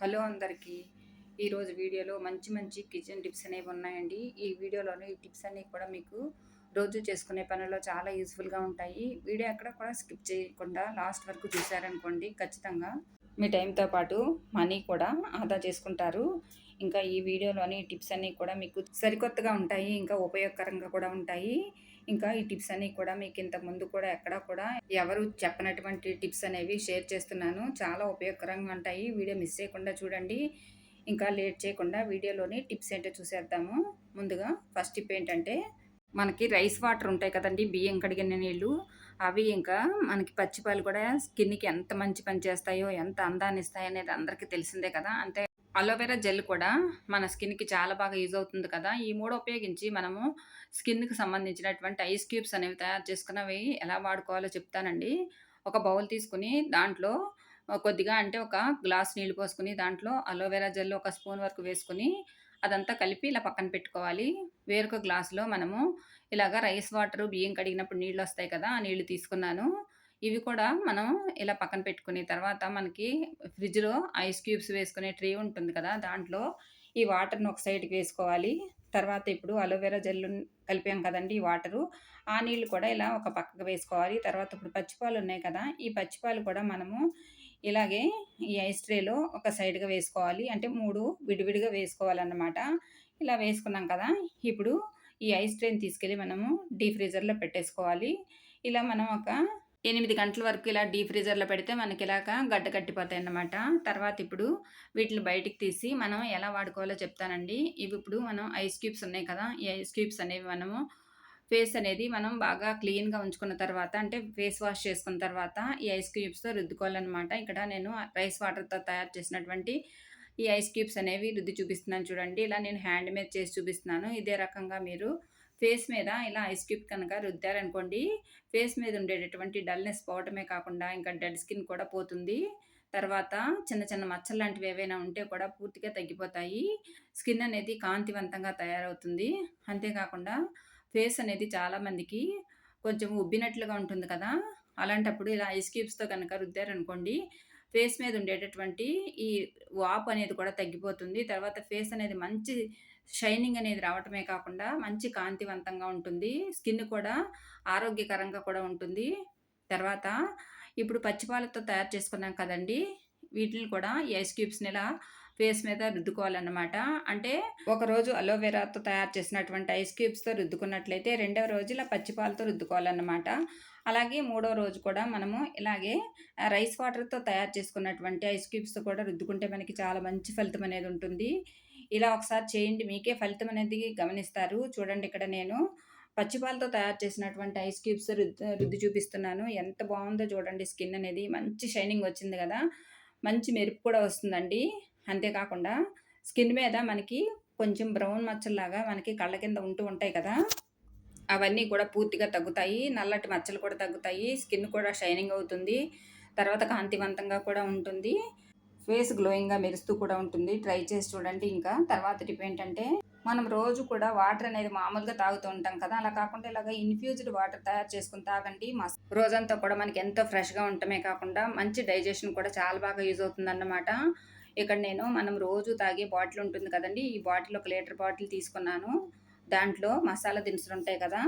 Hello అందరికీ. ఈరోజు వీడియోలో మంచి మంచి కిచెన్ టిప్స్ అనేవి ఉన్నాయండి. ఈ వీడియోలోని ఈ టిప్స్ అన్నీ కూడా మీకు రోజు చేసుకునే పనుల్లో చాలా యూస్ఫుల్గా ఉంటాయి. వీడియో ఎక్కడ కూడా స్కిప్ చేయకుండా లాస్ట్ వరకు చూసారనుకోండి, ఖచ్చితంగా మీ టైంతో పాటు మనీ కూడా ఆదా చేసుకుంటారు. ఇంకా ఈ వీడియోలోని టిప్స్ అన్నీ కూడా మీకు సరికొత్తగా ఉంటాయి, ఇంకా ఉపయోగకరంగా కూడా ఉంటాయి. ఇంకా ఈ టిప్స్ అన్నీ కూడా మీకు ఇంతకుముందు కూడా ఎక్కడా కూడా ఎవరు చెప్పనటువంటి టిప్స్ అనేవి షేర్ చేస్తున్నాను. చాలా ఉపయోగకరంగా ఉంటాయి. వీడియో మిస్ చేయకుండా చూడండి. ఇంకా లేట్ చేయకుండా వీడియోలోని టిప్స్ ఏంటో చూసేద్దాము. ముందుగా ఫస్ట్ టిప్ ఏంటంటే, మనకి రైస్ వాటర్ ఉంటాయి కదండీ! బియ్యం కడిగిన నీళ్ళు. అవి ఇంకా మనకి పచ్చిపాలు కూడా స్కిన్‌కి ఎంత మంచి పని చేస్తాయో, ఎంత అందాన్ని ఇస్తాయనేది అందరికీ తెలిసిందే కదా! అంతే అలోవెరా జెల్ కూడా మన స్కిన్‌కి చాలా బాగా యూజ్ అవుతుంది కదా! ఈ 3 ఉపయోగించి మనము స్కిన్‌కి సంబంధించినటువంటి ఐస్ క్యూబ్స్ అనేవి తయారు చేసుకున్నవి ఎలా వాడుకోవాలో చెప్తానండి. ఒక బౌల్ తీసుకొని దాంట్లో కొద్దిగా అంటే ఒక గ్లాస్ నీళ్లు పోసుకొని దాంట్లో అలోవెరా జెల్ ఒక స్పూన్ వరకు వేసుకొని అదంతా కలిపి ఇలా పక్కన పెట్టుకోవాలి. వేరొక గ్లాస్‌లో మనము ఇలాగ రైస్ వాటరు బియ్యం కడిగినప్పుడు నీళ్లొస్తాయి కదా! ఆ నీళ్లు తీసుకున్నాను. ఇవి కూడా మనం ఇలా పక్కన పెట్టుకుని తర్వాత మనకి ఫ్రిడ్జ్‌లో ఐస్ క్యూబ్స్ వేసుకునే ట్రే ఉంటుంది కదా! దాంట్లో ఈ వాటర్‌ని ఒక సైడ్‌కి వేసుకోవాలి. తర్వాత ఇప్పుడు అలోవెరా జెల్ కలిపాం కదండీ! ఈ వాటరు. ఆ నీళ్లు కూడా ఇలా ఒక పక్కకు వేసుకోవాలి. తర్వాత ఇప్పుడు పచ్చిపాలున్నాయి కదా! ఈ పచ్చిపాలు కూడా మనము ఇలాగే ఈ ఐస్ ట్రేలో ఒక సైడ్‌గా వేసుకోవాలి. అంటే 3 విడివిడిగా వేసుకోవాలన్నమాట. ఇలా వేసుకున్నాం కదా! ఇప్పుడు ఈ ఐస్ ట్రేని తీసుకెళ్ళి మనము డీప్ ఫ్రీజర్‌లో పెట్టేసుకోవాలి. ఇలా మనం ఒక 8 గంటల వరకు ఇలా డీప్ ఫ్రీజర్‌లో పెడితే మనకిలాగా గడ్డ కట్టిపోతాయన్నమాట. తర్వాత ఇప్పుడు వీటిని బయటికి తీసి మనం ఎలా వాడుకోవాలో చెప్తానండి. ఇవి ఇప్పుడు మనం ఐస్ క్యూబ్స్ ఉన్నాయి కదా! ఈ ఐస్ క్యూబ్స్ అనేవి మనము ఫేస్ అనేది మనం బాగా క్లీన్‌గా ఉంచుకున్న తర్వాత అంటే ఫేస్ వాష్ చేసుకున్న తర్వాత ఈ ఐస్ క్యూబ్స్‌తో రుద్దుకోవాలనమాట. ఇక్కడ నేను రైస్ వాటర్‌తో తయారు చేసినటువంటి ఈ ఐస్ క్యూబ్స్ అనేవి రుద్ది చూపిస్తున్నాను చూడండి. ఇలా నేను హ్యాండ్ మీద చేసి చూపిస్తున్నాను. ఇదే రకంగా మీరు ఫేస్ మీద ఇలా ఐస్ క్యూబ్ కనుక రుద్దారనుకోండి, ఫేస్ మీద ఉండేటటువంటి డల్‌నెస్ పోవటమే కాకుండా ఇంకా డెడ్ స్కిన్ కూడా పోతుంది. తర్వాత చిన్న చిన్న మచ్చలు లాంటివి ఏవైనా ఉంటే కూడా పూర్తిగా తగ్గిపోతాయి. స్కిన్ అనేది కాంతివంతంగా తయారవుతుంది. అంతేకాకుండా ఫేస్ అనేది చాలా మందికి కొంచెం ఉబ్బినట్లుగా ఉంటుంది కదా! అలాంటప్పుడు ఇలా ఐస్ క్యూబ్స్‌తో గనక రుద్దారనుకోండి, ఫేస్ మీద ఉండేటటువంటి ఈ వాపు అనేది కూడా తగ్గిపోతుంది. తర్వాత ఫేస్ అనేది మంచి షైనింగ్ అనేది రావటమే కాకుండా మంచి కాంతివంతంగా ఉంటుంది. స్కిన్ కూడా ఆరోగ్యకరంగా కూడా ఉంటుంది. తర్వాత ఇప్పుడు పచ్చిపాలతో తయారు చేసుకున్నాం కదండీ! వీటిలిని కూడా ఈ ఐస్ క్యూబ్స్‌ని ఇలా ఫేస్ మీద రుద్దుకోవాలన్నమాట. అంటే ఒకరోజు అలోవెరాతో తయారు చేసినటువంటి ఐస్ క్యూబ్స్‌తో రుద్దుకున్నట్లయితే రెండవ రోజు ఇలా పచ్చిపాలతో రుద్దుకోవాలన్నమాట. అలాగే మూడో రోజు కూడా మనము ఇలాగే రైస్ వాటర్‌తో తయారు చేసుకున్నటువంటి ఐస్ క్యూబ్స్‌తో కూడా రుద్దుకుంటే మనకి చాలా మంచి ఫలితం అనేది ఉంటుంది. ఇలా ఒకసారి చేయండి. మీకే ఫలితం అనేది గమనిస్తారు. చూడండి ఇక్కడ నేను పచ్చిపాలతో తయారు చేసినటువంటి ఐస్ క్యూబ్స్ రుద్ది చూపిస్తున్నాను. ఎంత బావుందో చూడండి స్కిన్ అనేది. మంచి షైనింగ్ వచ్చింది గదా! మంచి మెరుపు కూడా వస్తుందండి. అంతేకాకుండా స్కిన్ మీద మనకి కొంచెం బ్రౌన్ మచ్చల్లాగా మనకి కళ్ళ కింద ఉంటూ ఉంటాయి కదా! అవన్నీ కూడా పూర్తిగా తగ్గుతాయి. నల్లటి మచ్చలు కూడా తగ్గుతాయి. స్కిన్ కూడా షైనింగ్ అవుతుంది. తర్వాత కాంతివంతంగా కూడా ఉంటుంది. ఫేస్ గ్లోయింగ్‌గా మెరుస్తూ కూడా ఉంటుంది. ట్రై చేసి చూడండి ఇంకా. తర్వాత టిప్ ఏంటంటే, మనం రోజు కూడా వాటర్ అనేది మామూలుగా తాగుతూ ఉంటాం కదా! అలా కాకుండా ఇలాగ ఇన్‌ఫ్యూజ్డ్ వాటర్ తయారు చేసుకొని తాగండి. రోజంతా కూడా మనకి ఎంతో ఫ్రెష్‌గా ఉండటమే కాకుండా మంచి డైజెషన్ కూడా చాలా బాగా యూజ్ అవుతుందన్నమాట. ఇక్కడ నేను మనం రోజు తాగే బాటిల్ ఉంటుంది కదండీ! ఈ బాటిల్ ఒక లీటర్ బాటిల్ తీసుకున్నాను. దాంట్లో మసాలా దినుసులుంటాయి కదా!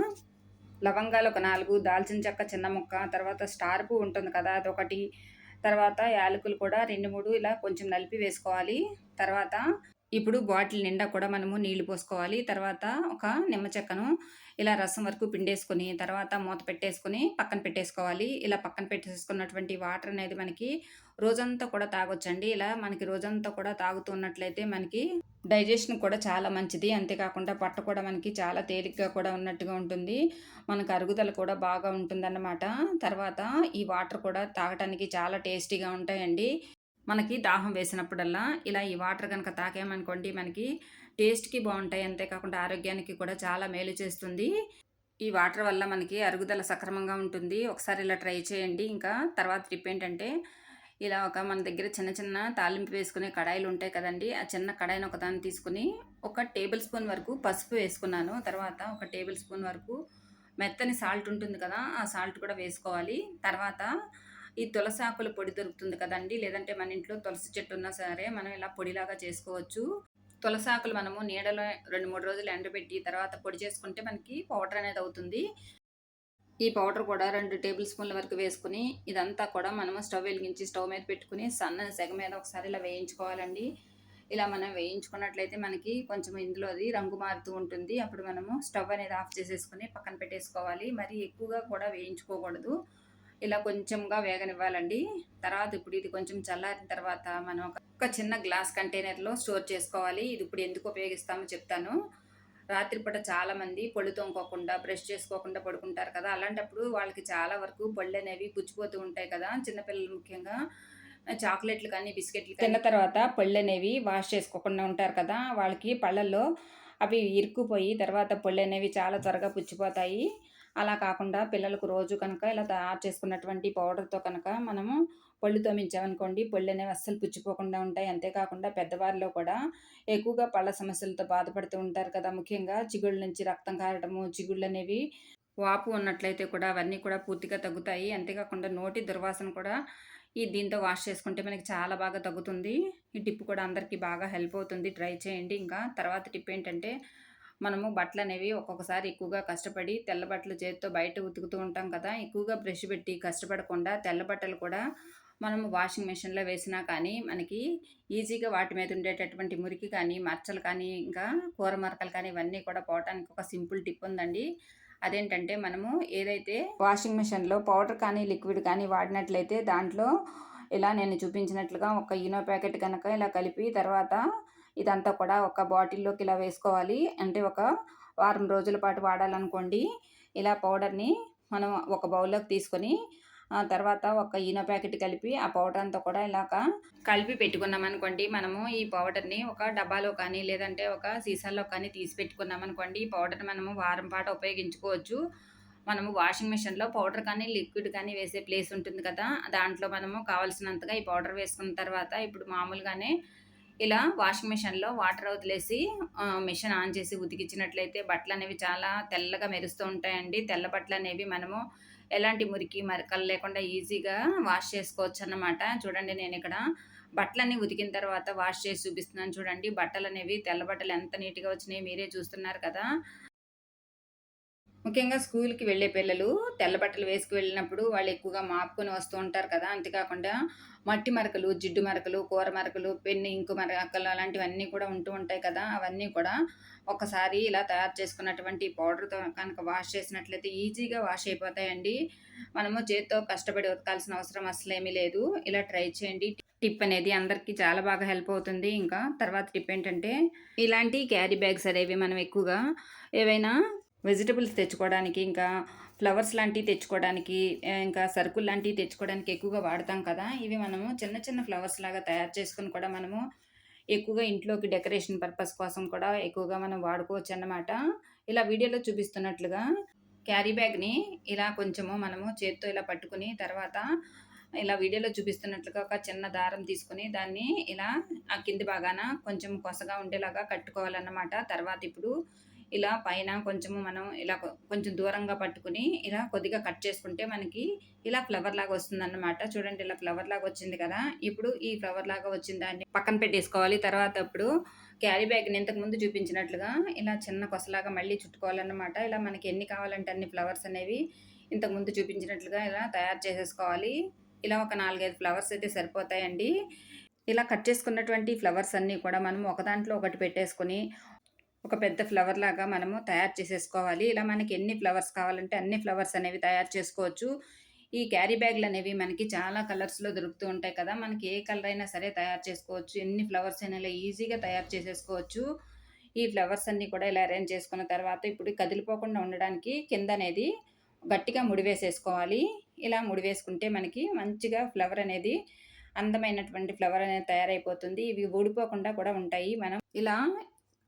లవంగాలు ఒక 4, దాల్చిన చెక్క చిన్న ముక్క, తర్వాత స్టార్ పువ్వు ఉంటుంది కదా! అదొకటి, తర్వాత యాలకులు కూడా 2, 3 ఇలా కొంచెం నలిపి వేసుకోవాలి. తర్వాత ఇప్పుడు బాటిల్ నిండా కూడా మనము నీళ్లు పోసుకోవాలి. తర్వాత ఒక నిమ్మ చెక్కను ఇలా రసం వరకు పిండేసుకొని, తర్వాత మూత పెట్టేసుకొని పక్కన పెట్టేసుకోవాలి. ఇలా పక్కన పెట్టేసుకున్నటువంటి వాటర్ అనేది మనకి రోజంతా కూడా తాగొచ్చండి. ఇలా మనకి రోజంతా కూడా తాగుతూ ఉన్నట్లయితే మనకి డైజెషన్ కూడా చాలా మంచిది. అంతేకాకుండా పొట్ట కూడా మనకి చాలా తేలికగా కూడా ఉన్నట్టుగా ఉంటుంది. మనకు అరుగుదల కూడా బాగా ఉంటుందన్నమాట. తర్వాత ఈ వాటర్ కూడా తాగటానికి చాలా టేస్టీగా ఉంటాయండి. మనకి దాహం వేసినప్పుడల్లా ఇలా ఈ వాటర్ గనక తాగామనుకోండి మనకి టేస్ట్‌కి బావుంటాయి. అంతేకాకుండా ఆరోగ్యానికి కూడా చాలా మేలు చేస్తుంది. ఈ వాటర్ వల్ల మనకి అరుగుదల సక్రమంగా ఉంటుంది. ఒకసారి ఇలా ట్రై చేయండి. ఇంకా తర్వాత టిప్ ఏంటంటే, ఇలా ఒక మన దగ్గర చిన్న చిన్న తాలింపు వేసుకునే కడాయిలుంటాయి కదండీ! ఆ చిన్న కడాయిని ఒకదాన్ని తీసుకొని, ఒక టేబుల్ స్పూన్ వరకు పసుపు వేసుకున్నాను. తర్వాత ఒక టేబుల్ స్పూన్ వరకు మెత్తని సాల్ట్ ఉంటుంది కదా! ఆ సాల్ట్ కూడా వేసుకోవాలి. తర్వాత ఈ తులసాకుల పొడి దొరుకుతుంది కదండీ! లేదంటే మన ఇంట్లో తులసి చెట్టు ఉన్నా సరే మనం ఇలా పొడిలాగా చేసుకోవచ్చు. తులసాకులు మనము నీడలో 2, 3 రోజులు ఎండబెట్టి తర్వాత పొడి చేసుకుంటే మనకి పౌడర్ అనేది అవుతుంది. ఈ పౌడర్ కూడా 2 టేబుల్ స్పూన్ల వరకు వేసుకొని ఇదంతా కూడా మనము స్టవ్ వెలిగించి స్టవ్ మీద పెట్టుకొని సన్న సెగ మీద ఒకసారి ఇలా వేయించుకోవాలండి. ఇలా మనం వేయించుకున్నట్లయితే మనకి కొంచెం ఇందులో అది రంగు మారుతూ ఉంటుంది. అప్పుడు మనము స్టవ్ అనేది ఆఫ్ చేసేసుకొని పక్కన పెట్టేసుకోవాలి. మరి ఎక్కువగా కూడా వేయించుకోకూడదు. ఇలా కొంచెంగా వేగనివ్వాలండి. తర్వాత ఇప్పుడు ఇది కొంచెం చల్లారిన తర్వాత మనం ఒక చిన్న గ్లాస్ కంటైనర్‌లో స్టోర్ చేసుకోవాలి. ఇది ఇప్పుడు ఎందుకు ఉపయోగిస్తామో చెప్తాను. రాత్రిపూట చాలామంది పళ్ళు తోముకోకుండా, బ్రష్ చేసుకోకుండా పడుకుంటారు కదా! అలాంటప్పుడు వాళ్ళకి చాలా వరకు పళ్ళనేవి పుచ్చిపోతూ ఉంటాయి కదా! చిన్న పిల్లలు ముఖ్యంగా. చాక్లెట్‌లు కానీ, బిస్కెట్‌లు తిన్న తర్వాత పళ్ళనేవి వాష్ చేసుకోకుండా ఉంటారు కదా! వాళ్ళకి పళ్ళల్లో అవి ఇరుక్కుపోయి తర్వాత పళ్ళనేవి చాలా త్వరగా పుచ్చిపోతాయి. అలా కాకుండా పిల్లలకు రోజు కనుక ఇలా తయారు చేసుకున్నటువంటి పౌడర్‌తో కనుక మనము పళ్ళు తోమించామనుకోండి, పళ్ళనేవి అస్సలు పుచ్చిపోకుండా ఉంటాయి. అంతేకాకుండా పెద్దవారిలో కూడా ఎక్కువగా పళ్ళ సమస్యలతో బాధపడుతూ ఉంటారు కదా! ముఖ్యంగా చిగుళ్ళ నుంచి రక్తం కారడము, చిగుళ్ళనేవి వాపు ఉన్నట్లయితే కూడా అవన్నీ కూడా పూర్తిగా తగ్గుతాయి. అంతేకాకుండా నోటి దుర్వాసన కూడా దీంతో వాష్ చేసుకుంటే మనకి చాలా బాగా తగ్గుతుంది. ఈ టిప్ కూడా అందరికీ బాగా హెల్ప్ అవుతుంది. ట్రై చేయండి. ఇంకా తర్వాత టిప్ ఏంటంటే, మనము బట్టలనేవి ఒక్కొక్కసారి ఎక్కువగా కష్టపడి తెల్ల బట్టలు చేత్తో బయట ఉతుకుతూ ఉంటాం కదా! ఎక్కువగా బ్రష్ పెట్టి కష్టపడకుండా తెల్ల బట్టలు కూడా మనము వాషింగ్ మెషిన్‌లో వేసినా కానీ మనకి ఈజీగా వాటి మీద ఉండేటటువంటి మురికి కానీ, మచ్చలు కానీ, ఇంకా కూర మరకలు కానీ ఇవన్నీ కూడా పోవటానికి ఒక సింపుల్ టిప్ ఉందండి. అదేంటంటే మనము ఏదైతే వాషింగ్ మెషిన్‌లో పౌడర్ కానీ, లిక్విడ్ కానీ వాడినట్లయితే దాంట్లో ఇలా నేను చూపించినట్లుగా ఒక ఈనో ప్యాకెట్ గనక ఇలా కలిపి తర్వాత ఇదంతా కూడా ఒక బాటిల్‌లోకి ఇలా వేసుకోవాలి. అంటే ఒక వారం రోజుల పాటు వాడాలనుకోండి. ఇలా పౌడర్‌ని మనం ఒక బౌల్‌లోకి తీసుకొని తర్వాత ఒక ఈనో ప్యాకెట్ కలిపి ఆ పౌడర్ అంతా కూడా ఇలాగా కలిపి పెట్టుకున్నామనుకోండి. మనము ఈ పౌడర్‌ని ఒక డబ్బాలో కానీ, లేదంటే ఒక సీసాల్లో కానీ తీసి పెట్టుకున్నామనుకోండి. ఈ పౌడర్‌ని మనము వారం పాటు ఉపయోగించుకోవచ్చు. మనము వాషింగ్ మెషిన్‌లో పౌడర్ కానీ, లిక్విడ్ కానీ వేసే ప్లేస్ ఉంటుంది కదా! దాంట్లో మనము కావాల్సినంతగా ఈ పౌడర్ వేసుకున్న తర్వాత ఇప్పుడు మామూలుగానే ఇలా వాషింగ్ మెషిన్‌లో వాటర్ వదిలేసి మెషిన్ ఆన్ చేసి ఉతికించినట్లయితే బట్టలనేవి చాలా తెల్లగా మెరుస్తూ ఉంటాయండి. తెల్ల బట్టలనేవి మనము ఎలాంటి మురికి, మరకలు లేకుండా ఈజీగా వాష్ చేసుకోవచ్చన్నమాట. చూడండి నేనిక్కడ బట్టలన్నీ ఉతికిన తర్వాత వాష్ చేసి చూపిస్తున్నాను చూడండి. బట్టలనేవి తెల్ల బట్టలు ఎంత నీట్‌గా వచ్చినాయో మీరే చూస్తున్నారు కదా! ముఖ్యంగా స్కూల్‌కి వెళ్ళే పిల్లలు తెల్ల బట్టలు వేసుకు వెళ్ళినప్పుడు వాళ్ళు ఎక్కువగా మాపుకొని వస్తూ ఉంటారు కదా! అంతేకాకుండా మట్టి మరకలు, జిడ్డు మరకలు, కూర మరకలు, పెన్ను ఇంకు మరకలు అలాంటివన్నీ కూడా ఉంటూ ఉంటాయి కదా! అవన్నీ కూడా ఒక్కసారి ఇలా తయారు చేసుకున్నటువంటి పౌడర్‌తో కనుక వాష్ చేసినట్లయితే ఈజీగా వాష్ అయిపోతాయండి. మనము చేత్తో కష్టపడి ఉతకాల్సిన అవసరం అస్సలేమీ లేదు. ఇలా ట్రై చేయండి. టిప్ అనేది అందరికీ చాలా బాగా హెల్ప్ అవుతుంది. ఇంకా తర్వాత టిప్ ఏంటంటే, ఇలాంటి క్యారీ బ్యాగ్స్ అనేవి మనం ఎక్కువగా ఏవైనా వెజిటబుల్స్ తెచ్చుకోవడానికి, ఇంకా ఫ్లవర్స్ లాంటివి తెచ్చుకోవడానికి, ఇంకా సరుకులు లాంటివి తెచ్చుకోవడానికి ఎక్కువగా వాడతాం కదా! ఇవి మనము చిన్న చిన్న ఫ్లవర్స్ లాగా తయారు చేసుకొని కూడా మనము ఎక్కువగా ఇంట్లోకి డెకరేషన్ పర్పస్ కోసం కూడా ఎక్కువగా మనం వాడుకోవచ్చన్నమాట. ఇలా వీడియోలో చూపిస్తున్నట్లుగా క్యారీ బ్యాగ్‌ని ఇలా కొంచెము మనము చేత్తో ఇలా పట్టుకొని తర్వాత ఇలా వీడియోలో చూపిస్తున్నట్లుగా ఒక చిన్న దారం తీసుకొని దాన్ని ఇలా ఆ కింది భాగాన కొంచెం కొసగా ఉండేలాగా కట్టుకోవాలన్నమాట. తర్వాత ఇప్పుడు ఇలా పైన కొంచెము మనం ఇలా కొంచెం దూరంగా పట్టుకొని ఇలా కొద్దిగా కట్ చేసుకుంటే మనకి ఇలా ఫ్లవర్ లాగా వస్తుందన్నమాట. చూడండి ఇలా ఫ్లవర్ లాగా వచ్చింది కదా! ఇప్పుడు ఈ ఫ్లవర్ లాగా వచ్చిన దాన్ని పక్కన పెట్టేసుకోవాలి. తర్వాత ఇప్పుడు క్యారీ బ్యాగ్‌ని ఇంతకుముందు చూపించినట్లుగా ఇలా చిన్న కొసలాగా మళ్ళీ చుట్టుకోవాలన్నమాట. ఇలా మనకి ఎన్ని కావాలంటే అన్ని ఫ్లవర్స్ అనేవి ఇంతకుముందు చూపించినట్లుగా ఇలా తయారు చేసేసుకోవాలి. ఇలా ఒక 4, 5 ఫ్లవర్స్ అయితే సరిపోతాయండి. ఇలా కట్ చేసుకున్నటువంటి ఫ్లవర్స్ అన్నీ కూడా మనం ఒక దాంట్లో ఒకటి పెట్టేసుకొని ఒక పెద్ద ఫ్లవర్ లాగా మనము తయారు చేసేసుకోవాలి. ఇలా మనకి ఎన్ని ఫ్లవర్స్ కావాలంటే అన్ని ఫ్లవర్స్ అనేవి తయారు చేసుకోవచ్చు. ఈ క్యారీ బ్యాగ్‌లనేవి మనకి చాలా కలర్స్‌లో దొరుకుతూ ఉంటాయి కదా! మనకి ఏ కలర్ అయినా సరే తయారు చేసుకోవచ్చు. ఎన్ని ఫ్లవర్స్ అయినా ఇలా ఈజీగా తయారు చేసేసుకోవచ్చు. ఈ ఫ్లవర్స్ అన్నీ కూడా ఇలా అరేంజ్ చేసుకున్న తర్వాత ఇప్పుడు కదిలిపోకుండా ఉండడానికి కిందనేది గట్టిగా ముడివేసేసుకోవాలి. ఇలా ముడివేసుకుంటే మనకి మంచిగా ఫ్లవర్ అనేది అందమైనటువంటి ఫ్లవర్ అనేది తయారైపోతుంది. ఇవి ఊడిపోకుండా కూడా ఉంటాయి. మనం ఇలా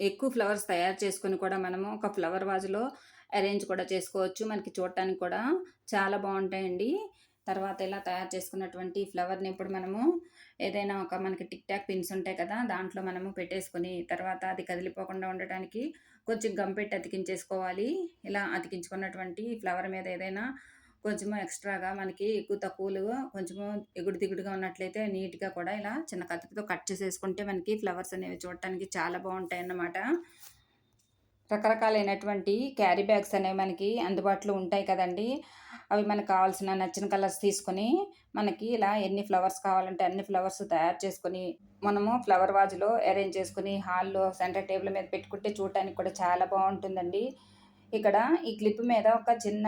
ఎక్కువ ఫ్లవర్స్ తయారు చేసుకొని కూడా మనము ఒక ఫ్లవర్ వాజ్‌లో అరేంజ్ కూడా చేసుకోవచ్చు. మనకి చూడటానికి కూడా చాలా బావుంటాయండి. తర్వాత ఇలా తయారు చేసుకున్నటువంటి ఫ్లవర్‌ని ఇప్పుడు మనము ఏదైనా ఒక మనకి టిక్ టాక్ పిన్స్ ఉంటాయి కదా! దాంట్లో మనము పెట్టేసుకొని తర్వాత అది కదిలిపోకుండా ఉండటానికి కొంచెం గమ్ పెట్టి అతికించేసుకోవాలి. ఇలా అతికించుకున్నటువంటి ఫ్లవర్ మీద ఏదైనా కొంచెము ఎక్స్‌ట్రాగా మనకి ఎక్కువ తక్కువలు కొంచెము ఎగుడు దిగుడుగా ఉన్నట్లయితే నీట్‌గా కూడా ఇలా చిన్న కత్తితో కట్ చేసేసుకుంటే మనకి ఫ్లవర్స్ అనేవి చూడటానికి చాలా బావుంటాయన్నమాట. రకరకాలైనటువంటి క్యారీ బ్యాగ్స్ అనేవి మనకి అందుబాటులో ఉంటాయి కదండీ! అవి మనకు కావాల్సిన నచ్చిన కలర్స్ తీసుకొని, మనకి ఇలా ఎన్ని ఫ్లవర్స్ కావాలంటే అన్ని ఫ్లవర్స్ తయారు చేసుకొని, మనము ఫ్లవర్ వాజ్‌లో అరేంజ్ చేసుకొని, హాల్‌లో సెంటర్ టేబుల్ మీద పెట్టుకుంటే చూడటానికి కూడా చాలా బావుంటుందండి. ఇక్కడ ఈ క్లిప్ మీద ఒక చిన్న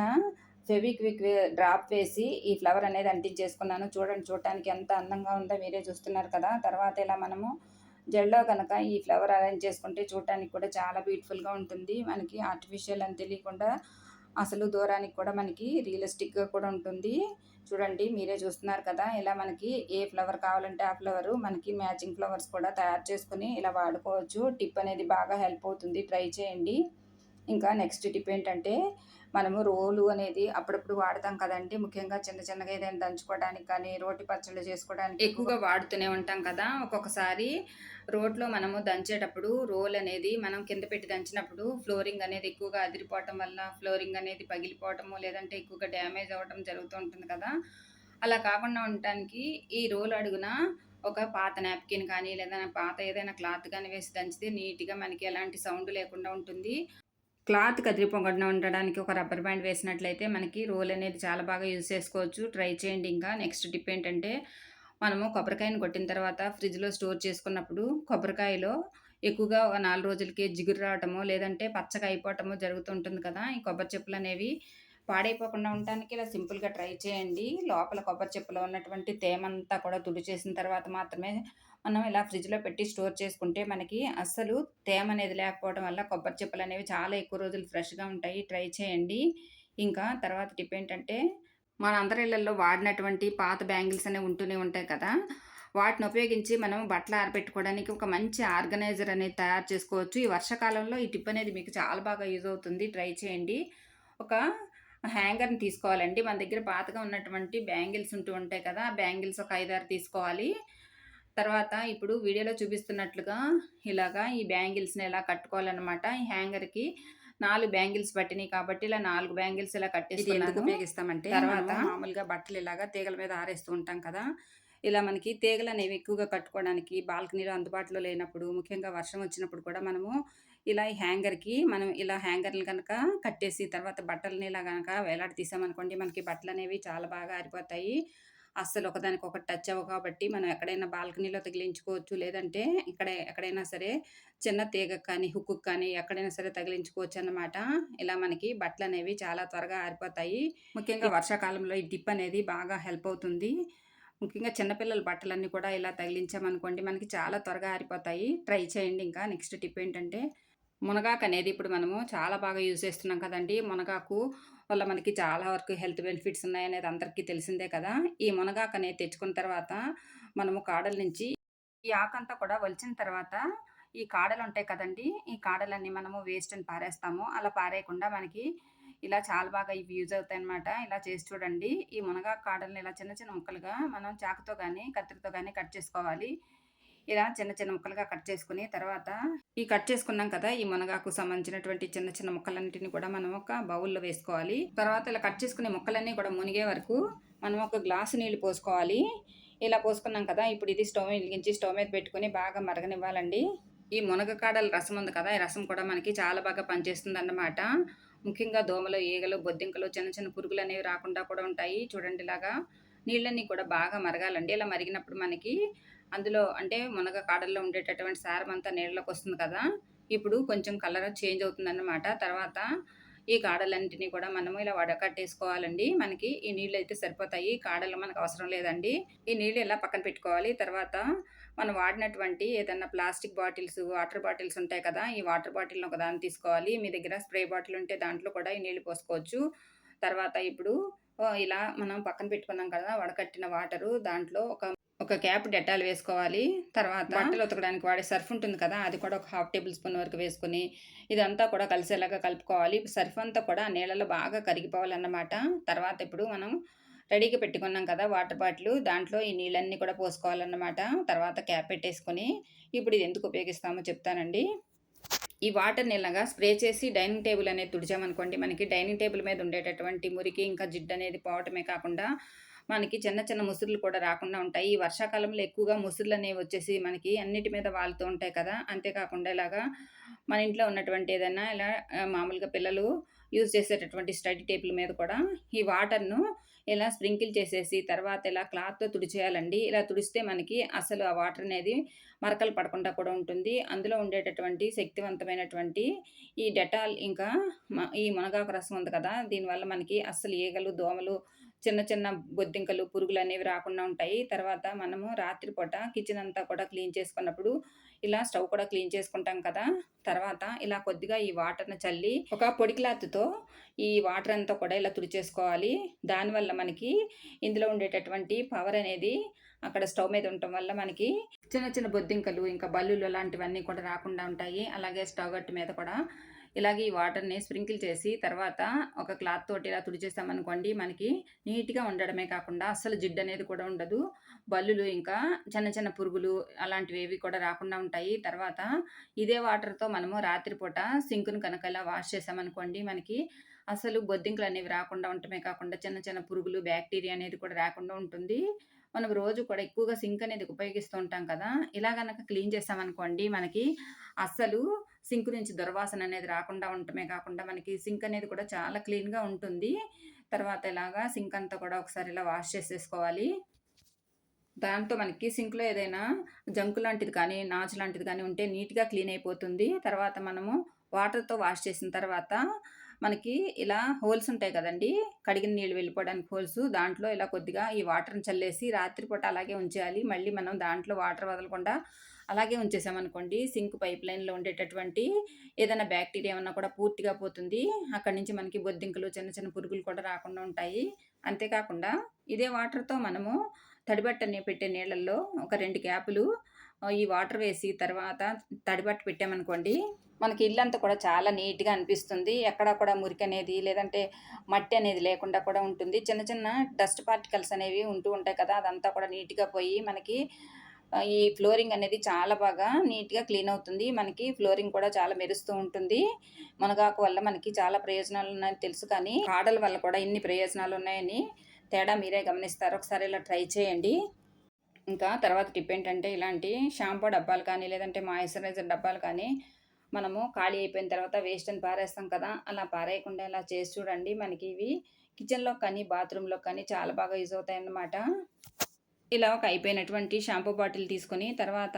ఫెవిక్విక్ డ్రాప్ వేసి ఈ ఫ్లవర్ అనేది అంటించేసుకున్నాను. చూడండి చూడటానికి ఎంత అందంగా ఉందో మీరే చూస్తున్నారు కదా! తర్వాత ఇలా మనము జెల్‌లో గనక ఈ ఫ్లవర్ అరేంజ్ చేసుకుంటే చూడటానికి కూడా చాలా బ్యూటిఫుల్‌గా ఉంటుంది. మనకి ఆర్టిఫిషియల్ అని తెలియకుండా అసలు దూరానికి కూడా మనకి రియలిస్టిక్‌గా కూడా ఉంటుంది. చూడండి మీరే చూస్తున్నారు కదా! ఇలా మనకి ఏ ఫ్లవర్ కావాలంటే ఆ ఫ్లవరు మనకి మ్యాచింగ్ ఫ్లవర్స్ కూడా తయారు చేసుకొని ఇలా వాడుకోవచ్చు. టిప్ అనేది బాగా హెల్ప్ అవుతుంది. ట్రై చేయండి. ఇంకా నెక్స్ట్ టిప్ ఏంటంటే, మనము రోలు అనేది అప్పుడప్పుడు వాడతాం కదండీ! ముఖ్యంగా చిన్న చిన్నగా ఏదైనా దంచుకోవడానికి కానీ, రోటి పచ్చళ్ళు చేసుకోవడానికి ఎక్కువగా వాడుతూనే ఉంటాం కదా! ఒక్కొక్కసారి రోట్లో మనము దంచేటప్పుడు రోల్ అనేది మనం కింద పెట్టి దంచినప్పుడు ఫ్లోరింగ్ అనేది ఎక్కువగా అదిరిపోవటం వల్ల ఫ్లోరింగ్ అనేది పగిలిపోవటము, లేదంటే ఎక్కువగా డ్యామేజ్ అవ్వటం జరుగుతూ ఉంటుంది కదా! అలా కాకుండా ఉండటానికి ఈ రోల్ అడుగున ఒక పాత నాప్కిన్ కానీ, లేదా పాత ఏదైనా క్లాత్ గాని వేసి దంచితే నీట్‌గా మనకి ఎలాంటి సౌండ్ లేకుండా ఉంటుంది. క్లాత్ కదిలిపోకుండా ఉండడానికి ఒక రబ్బర్ బ్యాండ్ వేసినట్లయితే మనకి రోల్ అనేది చాలా బాగా యూజ్ చేసుకోవచ్చు. ట్రై చేయండి ఇంకా. నెక్స్ట్ టిప్ ఏంటంటే, మనము కొబ్బరికాయని కొట్టిన తర్వాత ఫ్రిడ్జ్‌లో స్టోర్ చేసుకున్నప్పుడు కొబ్బరికాయలో ఎక్కువగా ఒక 4 రోజులకి జిగురు రావటమో, లేదంటే పచ్చగా అయిపోవటమో జరుగుతూ ఉంటుంది కదా! ఈ కొబ్బరి చెప్పులనేవి పాడైపోకుండా ఉండటానికి ఇలా సింపుల్‌గా ట్రై చేయండి. లోపల కొబ్బరి చెప్పులో ఉన్నటువంటి తేమంతా కూడా తుడిచేసిన తర్వాత మాత్రమే మనం ఇలా ఫ్రిడ్జ్‌లో పెట్టి స్టోర్ చేసుకుంటే మనకి అస్సలు తేమ అనేది లేకపోవడం వల్ల కొబ్బరి చిప్పలనేవి చాలా ఎక్కువ రోజులు ఫ్రెష్‌గా ఉంటాయి. ట్రై చేయండి. ఇంకా తర్వాత టిప్ ఏంటంటే, మనందరి ఇళ్లల్లో వాడినటువంటి పాత బ్యాంగిల్స్ అనేవి ఉంటూనే ఉంటాయి కదా! వాటిని ఉపయోగించి మనం బట్టలు ఆరబెట్టుకోవడానికి ఒక మంచి ఆర్గనైజర్ అనేది తయారు చేసుకోవచ్చు. ఈ వర్షాకాలంలో ఈ టిప్ అనేది మీకు చాలా బాగా యూజ్ అవుతుంది. ట్రై చేయండి. ఒక హ్యాంగర్‌ని తీసుకోవాలండి. మన దగ్గర పాతగా ఉన్నటువంటి బ్యాంగిల్స్ ఉంటూ ఉంటాయి కదా! ఆ బ్యాంగిల్స్ ఒక 5, 6 తీసుకోవాలి. తర్వాత ఇప్పుడు వీడియోలో చూపిస్తున్నట్లుగా ఇలాగా ఈ బ్యాంగిల్స్‌ని ఇలా కట్టుకోవాలనమాట. ఈ హ్యాంగర్‌కి 4 బ్యాంగిల్స్ పట్టినియి కాబట్టి ఇలా 4 బ్యాంగిల్స్ ఇలా ఇది ఎందుకు ఉపయోగిస్తామంటే, తర్వాత మామూలుగా బట్టలు ఇలాగా తీగల మీద ఆరేస్తూ ఉంటాం కదా! ఇలా మనకి తీగలనేవి ఎక్కువగా కట్టుకోవడానికి బాల్కనీలో అందుబాటులో లేనప్పుడు, ముఖ్యంగా వర్షం వచ్చినప్పుడు కూడా మనము ఇలా ఈ హ్యాంగర్‌కి మనం ఇలా హ్యాంగర్‌లు గనక కట్టేసి తర్వాత బట్టలని ఇలా గనక వేలాడదీసామనుకోండి, మనకి బట్టలనేవి చాలా బాగా ఆరిపోతాయి. అస్సలు ఒకదానికొకటి టచ్ అవ్వవు కాబట్టి మనం ఎక్కడైనా బాల్కనీలో తగిలించుకోవచ్చు. లేదంటే ఎక్కడైనా సరే చిన్న తీగకి కానీ, హుక్కుకి కానీ ఎక్కడైనా సరే తగిలించుకోవచ్చన్నమాట. ఇలా మనకి బట్టలనేవి చాలా త్వరగా ఆరిపోతాయి. ముఖ్యంగా వర్షాకాలంలో ఈ టిప్ అనేది బాగా హెల్ప్ అవుతుంది. ముఖ్యంగా చిన్న పిల్లల బట్టలన్నీ కూడా ఇలా తగిలించామనుకోండి మనకి చాలా త్వరగా ఆరిపోతాయి. ట్రై చేయండి ఇంకా. నెక్స్ట్ టిప్ ఏంటంటే, మునగాకనేది ఇప్పుడు మనము చాలా బాగా యూజ్ చేస్తున్నాం కదండీ! మునగాకు వల్ల మనకి చాలా వరకు హెల్త్ బెనిఫిట్స్ ఉన్నాయనేది అందరికీ తెలిసిందే కదా! ఈ మునగాకనేది తెచ్చుకున్న తర్వాత మనము కాడల నుంచి ఈ ఆకంతా కూడా ఒలిచిన తర్వాత ఈ కాడలుంటాయి కదండీ! ఈ కాడలన్నీ మనము వేస్ట్ అని పారేస్తాము. అలా పారేయకుండా మనకి ఇలా చాలా బాగా ఇవి యూజ్ అవుతాయన్నమాట. ఇలా చేసి చూడండి. ఈ మునగాకు కాడల్ని ఇలా చిన్న చిన్న ముక్కలుగా మనం చాకుతో గానీ, కత్తెరతో గానీ కట్ చేసుకోవాలి. ఇలా చిన్న చిన్న ముక్కలుగా కట్ చేసుకొని తర్వాత ఈ కట్ చేసుకున్నాం కదా! ఈ మునగాకు సంబంధించినటువంటి చిన్న చిన్న ముక్కలన్నిటిని కూడా మనం ఒక బౌల్‌లో వేసుకోవాలి. తర్వాత ఇలా కట్ చేసుకునే ముక్కలన్నీ కూడా మునిగే వరకు మనం ఒక గ్లాసు నీళ్లు పోసుకోవాలి. ఇలా పోసుకున్నాం కదా! ఇప్పుడు ఇది స్టవ్ వెలిగించి స్టవ్ మీద పెట్టుకొని బాగా మరగనివ్వాలండి. ఈ మునగకాడల రసం ఉంది కదా! ఈ రసం కూడా మనకి చాలా బాగా పనిచేస్తుందన్నమాట. ముఖ్యంగా దోమలు, ఈగలు, బొద్దింకలు, చిన్న చిన్న పురుగులనేవి రాకుండా కూడా ఉంటాయి. చూడండి ఇలాగా నీళ్ళన్నీ కూడా బాగా మరగాలండి. ఇలా మరిగినప్పుడు మనకి అందులో అంటే మునగ కాడల్లో ఉండేటటువంటి సారం అంతా నీళ్ళలోకొస్తుంది కదా! ఇప్పుడు కొంచెం కలర్ చేంజ్ అవుతుందన్నమాట. తర్వాత ఈ కాడలన్నిటిని కూడా మనము ఇలా వడకట్టేసుకోవాలండి. మనకి ఈ నీళ్ళైతే సరిపోతాయి. కాడలు మనకు అవసరం లేదండి. ఈ నీళ్ళు ఇలా పక్కన పెట్టుకోవాలి. తర్వాత మనం వాడినటువంటి ఏదన్నా ప్లాస్టిక్ బాటిల్స్, వాటర్ బాటిల్స్ ఉంటాయి కదా! ఈ వాటర్ బాటిల్‌ని ఒకదాన్ని తీసుకోవాలి. మీ దగ్గర స్ప్రే బాటిల్ ఉంటే దాంట్లో కూడా ఈ నీళ్లు పోసుకోవచ్చు. తర్వాత ఇప్పుడు ఇలా మనం పక్కన పెట్టుకున్నాం కదా! వడకట్టిన వాటరు దాంట్లో ఒక క్యాప్ డెటాల్ వేసుకోవాలి. తర్వాత బట్టలు ఉతకడానికి వాడే సర్ఫ్ ఉంటుంది కదా! అది కూడా ఒక హాఫ్ టేబుల్ స్పూన్ వరకు వేసుకొని, ఇదంతా కూడా కలిసేలాగా కలుపుకోవాలి. సర్ఫ్ అంతా కూడా ఆ నీళ్ళలో బాగా కరిగిపోవాలన్నమాట. తర్వాత ఇప్పుడు మనం రెడీగా పెట్టుకున్నాం కదా! వాటర్ బాటిలు దాంట్లో ఈ నీళ్ళన్నీ కూడా పోసుకోవాలన్నమాట. తర్వాత క్యాప్ పెట్టేసుకొని, ఇప్పుడు ఇది ఎందుకు ఉపయోగిస్తామో చెప్తానండి. ఈ వాటర్‌ని ఇలాగా స్ప్రే చేసి డైనింగ్ టేబుల్ అనేది తుడిచామనుకోండి, మనకి డైనింగ్ టేబుల్ మీద ఉండేటటువంటి మురికి, ఇంకా జిడ్డనేది పోవటమే కాకుండా, మనకి చిన్న చిన్న ముసురులు కూడా రాకుండా ఉంటాయి. ఈ వర్షాకాలంలో ఎక్కువగా ముసురులనేవి వచ్చేసి మనకి అన్నిటి మీద వాలుతూ ఉంటాయి కదా! అంతేకాకుండా ఇలాగా మన ఇంట్లో ఉన్నటువంటి ఏదైనా ఇలా మామూలుగా పిల్లలు యూజ్ చేసేటటువంటి స్టడీ టేబుల్ మీద కూడా ఈ వాటర్‌ను ఇలా స్ప్రింకిల్ చేసేసి, తర్వాత ఇలా క్లాత్‌తో తుడిచేయాలండి. ఇలా తుడిస్తే మనకి అసలు ఆ వాటర్ అనేది మరకలు పడకుండా కూడా ఉంటుంది. అందులో ఉండేటటువంటి శక్తివంతమైనటువంటి ఈ డెటాల్ ఇంకా ఈ మునగాకు రసం ఉంది కదా! దీనివల్ల మనకి అస్సలు ఈగలు, దోమలు, చిన్న చిన్న బొద్దింకలు, పురుగులనేవి రాకుండా ఉంటాయి. తర్వాత మనము రాత్రిపూట కిచెన్ అంతా కూడా క్లీన్ చేసుకున్నప్పుడు ఇలా స్టవ్ కూడా క్లీన్ చేసుకుంటాం కదా! తర్వాత ఇలా కొద్దిగా ఈ వాటర్‌ని చల్లి ఒక పొడి క్లాత్‌తో ఈ వాటర్ అంతా కూడా ఇలా తుడిచేసుకోవాలి. దానివల్ల మనకి ఇందులో ఉండేటటువంటి పవర్ అనేది అక్కడ స్టవ్ మీద ఉండటం వల్ల మనకి చిన్న చిన్న బొద్దింకలు, ఇంకా బల్లులు అలాంటివన్నీ కూడా రాకుండా ఉంటాయి. అలాగే స్టవ్ గట్టు మీద కూడా ఇలాగే ఈ వాటర్‌ని స్ప్రింకిల్ చేసి తర్వాత ఒక క్లాత్ తోటి ఇలా తుడిచేసామనుకోండి, మనకి నీట్‌గా ఉండడమే కాకుండా అస్సలు జిడ్డనేది కూడా ఉండదు. బల్లులు ఇంకా చిన్న చిన్న పురుగులు అలాంటివేవి కూడా రాకుండా ఉంటాయి. తర్వాత ఇదే వాటర్‌తో మనము రాత్రిపూట సింక్‌ను కనుక ఇలా వాష్ చేశామనుకోండి, మనకి అసలు బొద్దింకలనేవి రాకుండా ఉండటమే కాకుండా చిన్న చిన్న పురుగులు, బ్యాక్టీరియా అనేది కూడా రాకుండా ఉంటుంది. మనం రోజు కూడా ఎక్కువగా సింక్ అనేది ఉపయోగిస్తూ ఉంటాం కదా! ఇలా గనక క్లీన్ చేశామనుకోండి, మనకి అస్సలు సింక్ నుంచి దుర్వాసన అనేది రాకుండా ఉండటమే కాకుండా, మనకి సింక్ అనేది కూడా చాలా క్లీన్‌గా ఉంటుంది. తర్వాత ఇలాగా సింక్ అంతా కూడా ఒకసారి ఇలా వాష్ చేసేసుకోవాలి. దాంతో మనకి సింక్‌లో ఏదైనా జంక్ లాంటిది కానీ, నాచు లాంటిది కానీ ఉంటే నీట్‌గా క్లీన్ అయిపోతుంది. తర్వాత మనము వాటర్‌తో వాష్ చేసిన తర్వాత మనకి ఇలా హోల్స్ ఉంటాయి కదండీ! కడిగిన నీళ్ళు వెళ్ళిపోవడానికి హోల్స్. దాంట్లో ఇలా కొద్దిగా ఈ వాటర్‌ని చల్లేసి రాత్రిపూట అలాగే ఉంచేయాలి. మళ్ళీ మనం దాంట్లో వాటర్ వదలకుండా అలాగే ఉంచేసామనుకోండి, సింక్ పైప్ లైన్‌లో ఉండేటటువంటి ఏదైనా బ్యాక్టీరియా ఉన్నా కూడా పూర్తిగా పోతుంది. అక్కడి నుంచి మనకి బొద్దింకలు, చిన్న చిన్న పురుగులు కూడా రాకుండా ఉంటాయి. అంతేకాకుండా ఇదే వాటర్‌తో మనము తడిబట్టని పెట్టే నీళ్ళల్లో ఒక 2 క్యాపులు ఈ వాటర్ వేసి తర్వాత తడిబట్ట పెట్టామనుకోండి, మనకి ఇల్లంతా కూడా చాలా నీట్‌గా అనిపిస్తుంది. ఎక్కడా కూడా మురికనేది లేదంటే మట్టి అనేది లేకుండా కూడా ఉంటుంది. చిన్న చిన్న డస్ట్ పార్టికల్స్ అనేవి ఉంటూ ఉంటాయి కదా! అదంతా కూడా నీట్‌గా పోయి మనకి ఈ ఫ్లోరింగ్ అనేది చాలా బాగా నీట్‌గా క్లీన్ అవుతుంది. మనకి ఫ్లోరింగ్ కూడా చాలా మెరుస్తూ ఉంటుంది. మునగాకు వల్ల మనకి చాలా ప్రయోజనాలున్నాయని తెలుసు కానీ, కాడల వల్ల కూడా ఇన్ని ప్రయోజనాలున్నాయని తేడా మీరే గమనిస్తారు. ఒకసారి ఇలా ట్రై చేయండి. ఇంకా తర్వాత టిప్ ఏంటంటే, ఇలాంటి షాంపూ డబ్బాలు కానీ, లేదంటే మాయిశ్చరైజర్ డబ్బాలు కానీ, మనము ఖాళీ అయిపోయిన తర్వాత వేస్ట్ అని పారేస్తాం కదా! అలా పారేయకుండా ఇలా చేసి చూడండి. మనకి ఇవి కిచెన్‌లో కానీ, బాత్రూమ్‌లో కానీ చాలా బాగా యూజ్ అవుతాయన్నమాట. ఇలా ఒక అయిపోయినటువంటి షాంపూ బాటిల్ తీసుకొని, తర్వాత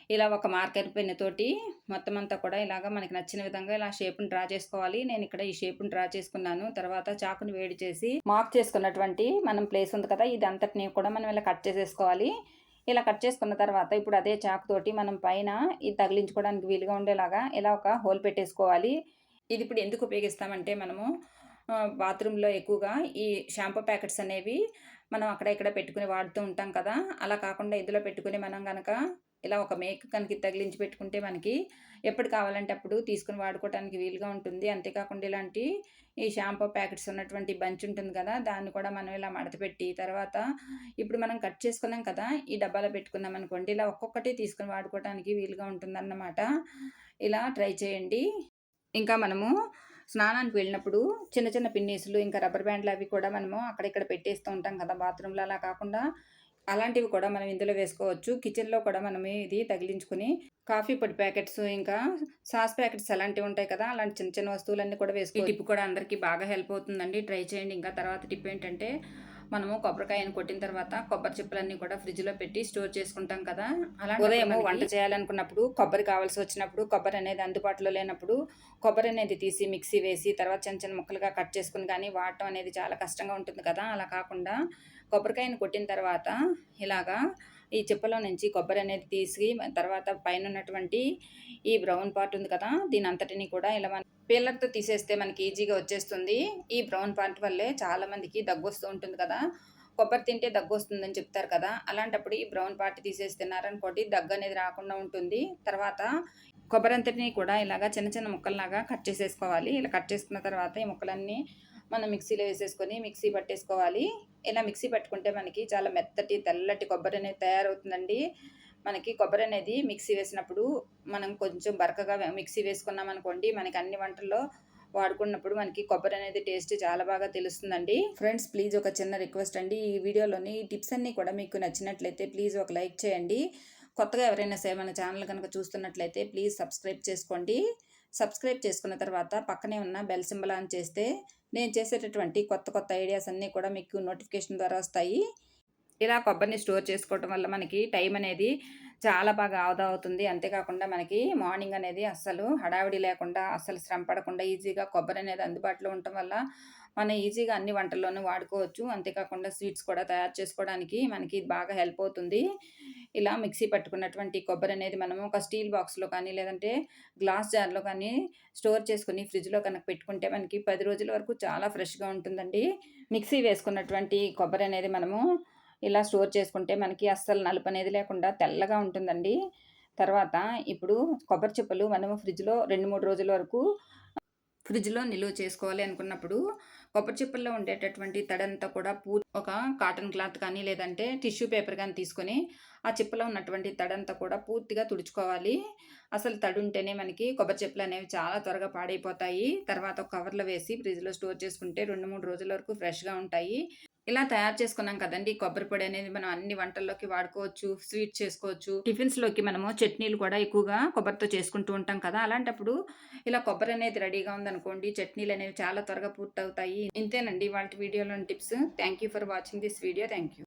ఇలా ఒక మార్కర్ పెన్నుతోటి మొత్తం అంతా కూడా ఇలాగ మనకి నచ్చిన విధంగా ఇలా షేప్‌ని డ్రా చేసుకోవాలి. నేనిక్కడ ఈ షేప్‌ని డ్రా చేసుకున్నాను. తర్వాత చాకుని వేడి చేసి మార్క్ చేసుకున్నటువంటి మనం ప్లేస్ ఉంది కదా! ఇదంతటిని కూడా మనం ఇలా కట్ చేసేసుకోవాలి. ఇలా కట్ చేసుకున్న తర్వాత ఇప్పుడు అదే చాకుతోటి మనం పైన ఇది తగిలించుకోవడానికి వీలుగా ఉండేలాగా ఇలా ఒక హోల్ పెట్టేసుకోవాలి. ఇది ఇప్పుడు ఎందుకు ఉపయోగిస్తామంటే మనము బాత్రూమ్‌లో ఎక్కువగా ఈ షాంపూ ప్యాకెట్స్ అనేవి మనం అక్కడ ఇక్కడ పెట్టుకొని వాడుతూ ఉంటాం కదా! అలా కాకుండా ఇందులో పెట్టుకొని మనం గనక ఇలా ఒక మేక్ కనుక తగిలించి పెట్టుకుంటే మనకి ఎప్పుడు కావాలంటే అప్పుడు తీసుకొని వాడుకోవటానికి వీలుగా ఉంటుంది. అంతేకాకుండా ఇలాంటి ఈ షాంపూ ప్యాకెట్స్ ఉన్నటువంటి బంచ్ ఉంటుంది కదా! దాన్ని కూడా మనం ఇలా మడతపెట్టి తర్వాత ఇప్పుడు మనం కట్ చేసుకున్నాం కదా! ఈ డబ్బాలో పెట్టుకున్నామనుకోండి ఇలా ఒక్కొక్కటి తీసుకొని వాడుకోవటానికి వీలుగా ఉంటుందన్నమాట. ఇలా ట్రై చేయండి. ఇంకా మనము స్నానానికి వెళ్ళినప్పుడు చిన్న చిన్న పిన్నీసులు, ఇంకా రబ్బర్ బ్యాండ్‌లు అవి కూడా మనము అక్కడిక్కడ పెట్టేస్తూ ఉంటాం కదా! బాత్రూమ్‌లో అలా కాకుండా అలాంటివి కూడా మనం ఇందులో వేసుకోవచ్చు. కిచెన్‌లో కూడా మనం ఇది తగిలించుకొని కాఫీ పొడి ప్యాకెట్స్, ఇంకా సాస్ ప్యాకెట్స్ అలాంటివి ఉంటాయి కదా! అలాంటి చిన్న చిన్న వస్తువులన్నీ కూడా వేసుకోవచ్చు. ఈ టిప్ కూడా అందరికీ బాగా హెల్ప్ అవుతుందండి. ట్రై చేయండి. ఇంకా తర్వాత టిప్ ఏంటంటే మనము కొబ్బరికాయను కొట్టిన తర్వాత కొబ్బరి చిప్పలన్నీ కూడా ఫ్రిడ్జ్‌లో పెట్టి స్టోర్ చేసుకుంటాం కదా! ఉదయము వంట చేయాలనుకున్నప్పుడు కొబ్బరి కావాల్సి వచ్చినప్పుడు, కొబ్బరి అనేది అందుబాటులో లేనప్పుడు కొబ్బరి అనేది తీసి మిక్సీ వేసి తర్వాత చిన్న చిన్న ముక్కలుగా కట్ చేసుకొని కానీ వాడటం అనేది చాలా కష్టంగా ఉంటుంది కదా! అలా కాకుండా కొబ్బరికాయను కొట్టిన తర్వాత ఇలాగా ఈ చిప్పలో నుంచి కొబ్బరి అనేది తీసి తర్వాత పైనున్నటువంటి ఈ బ్రౌన్ పార్ట్ ఉంది కదా! దీనంతటిని కూడా ఇలా మనం పీలర్‌తో తీసేస్తే మనకి ఈజీగా వచ్చేస్తుంది. ఈ బ్రౌన్ పార్ట్ వల్లే చాలామందికి దగ్గొస్తూ ఉంటుంది కదా! కొబ్బరి తింటే దగ్గొస్తుందని చెప్తారు కదా! అలాంటప్పుడు ఈ బ్రౌన్ పార్ట్ తీసేసి తిన్నారనుకోండి దగ్గనేది రాకుండా ఉంటుంది. తర్వాత కొబ్బరంతటిని కూడా ఇలాగా చిన్న చిన్న ముక్కల్లాగా కట్ చేసేసుకోవాలి. ఇలా కట్ చేసుకున్న తర్వాత ఈ ముక్కలన్నీ మనం మిక్సీలో వేసేసుకొని మిక్సీ పట్టేసుకోవాలి. ఇలా మిక్సీ పట్టుకుంటే మనకి చాలా మెత్తటి, తెల్లటి కొబ్బరి అనేది తయారవుతుందండి. మనకి కొబ్బరి అనేది మిక్సీ వేసినప్పుడు మనం కొంచెం బరకగా మిక్సీ వేసుకున్నామనుకోండి, మనకి అన్ని వంటల్లో వాడుకున్నప్పుడు మనకి కొబ్బరి అనేది టేస్ట్ చాలా బాగా తెలుస్తుందండి. ఫ్రెండ్స్ ప్లీజ్ ఒక చిన్న రిక్వెస్ట్ అండి. ఈ వీడియోలోని ఈ టిప్స్ అన్నీ కూడా మీకు నచ్చినట్లయితే ప్లీజ్ ఒక లైక్ చేయండి. కొత్తగా ఎవరైనా సరే మన ఛానల్ కనుక చూస్తున్నట్లయితే ప్లీజ్ సబ్స్క్రైబ్ చేసుకోండి. సబ్స్క్రైబ్ చేసుకున్న తర్వాత పక్కనే ఉన్న బెల్ సింబల్ ఆన్ చేస్తే నేను చేసేటటువంటి కొత్త కొత్త ఐడియాస్ అన్నీ కూడా మీకు నోటిఫికేషన్ ద్వారా వస్తాయి. ఇలా కొబ్బరిని స్టోర్ చేసుకోవటం వల్ల మనకి టైం అనేది చాలా బాగా ఆదా అవుతుంది. అంతేకాకుండా మనకి మార్నింగ్ అనేది అస్సలు హడావిడి లేకుండా, అస్సలు శ్రమ పడకుండా ఈజీగా కొబ్బరి అనేది అందుబాటులో ఉండటం వల్ల మనం ఈజీగా అన్ని వంటల్లోనూ వాడుకోవచ్చు. అంతేకాకుండా స్వీట్స్ కూడా తయారు చేసుకోవడానికి మనకి బాగా హెల్ప్ అవుతుంది. ఇలా మిక్సీ పట్టుకున్నటువంటి కొబ్బరి అనేది మనము ఒక స్టీల్ బాక్స్‌లో కానీ, లేదంటే గ్లాస్ జార్‌లో కానీ స్టోర్ చేసుకొని ఫ్రిడ్జ్‌లో కనుక పెట్టుకుంటే మనకి 10 రోజుల వరకు చాలా ఫ్రెష్‌గా ఉంటుందండి. మిక్సీ వేసుకున్నటువంటి కొబ్బరి అనేది మనము ఇలా స్టోర్ చేసుకుంటే మనకి అస్సలు నలుపనేది లేకుండా తెల్లగా ఉంటుందండి. తర్వాత ఇప్పుడు కొబ్బరి చిప్పలు మనము ఫ్రిడ్జ్‌లో 2, 3 రోజుల వరకు ఫ్రిడ్జ్‌లో నిలువ చేసుకోవాలి అనుకున్నప్పుడు, కొబ్బరి చిప్పల్లో ఉండేటటువంటి తడంతా కూడా ఒక కాటన్ క్లాత్ కానీ, లేదంటే టిష్యూ పేపర్ గాని తీసుకొని, ఆ చిప్పలో ఉన్నటువంటి తడంతా కూడా పూర్తిగా తుడుచుకోవాలి. అసలు తడుంటేనే మనకి కొబ్బరి చిప్పలనేవి చాలా త్వరగా పాడైపోతాయి. తర్వాత ఒక కవర్‌లో వేసి ఫ్రిడ్జ్‌లో స్టోర్ చేసుకుంటే 2, 3 రోజుల వరకు ఫ్రెష్‌గా ఉంటాయి. ఇలా తయారు చేసుకున్నాం కదండీ! కొబ్బరి పొడి అనేది మనం అన్ని వంటల్లోకి వాడుకోవచ్చు. స్వీట్స్ చేసుకోవచ్చు. టిఫిన్స్‌లోకి మనము చట్నీలు కూడా ఎక్కువగా కొబ్బరితో చేసుకుంటూ ఉంటాం కదా! అలాంటప్పుడు ఇలా కొబ్బరి అనేది రెడీగా ఉందనుకోండి, చట్నీలనేవి చాలా త్వరగా పూర్తవుతాయి. ఇంతేనండి ఇవాల్టి వీడియోలోని tips. Thank you for watching this video. Thank you.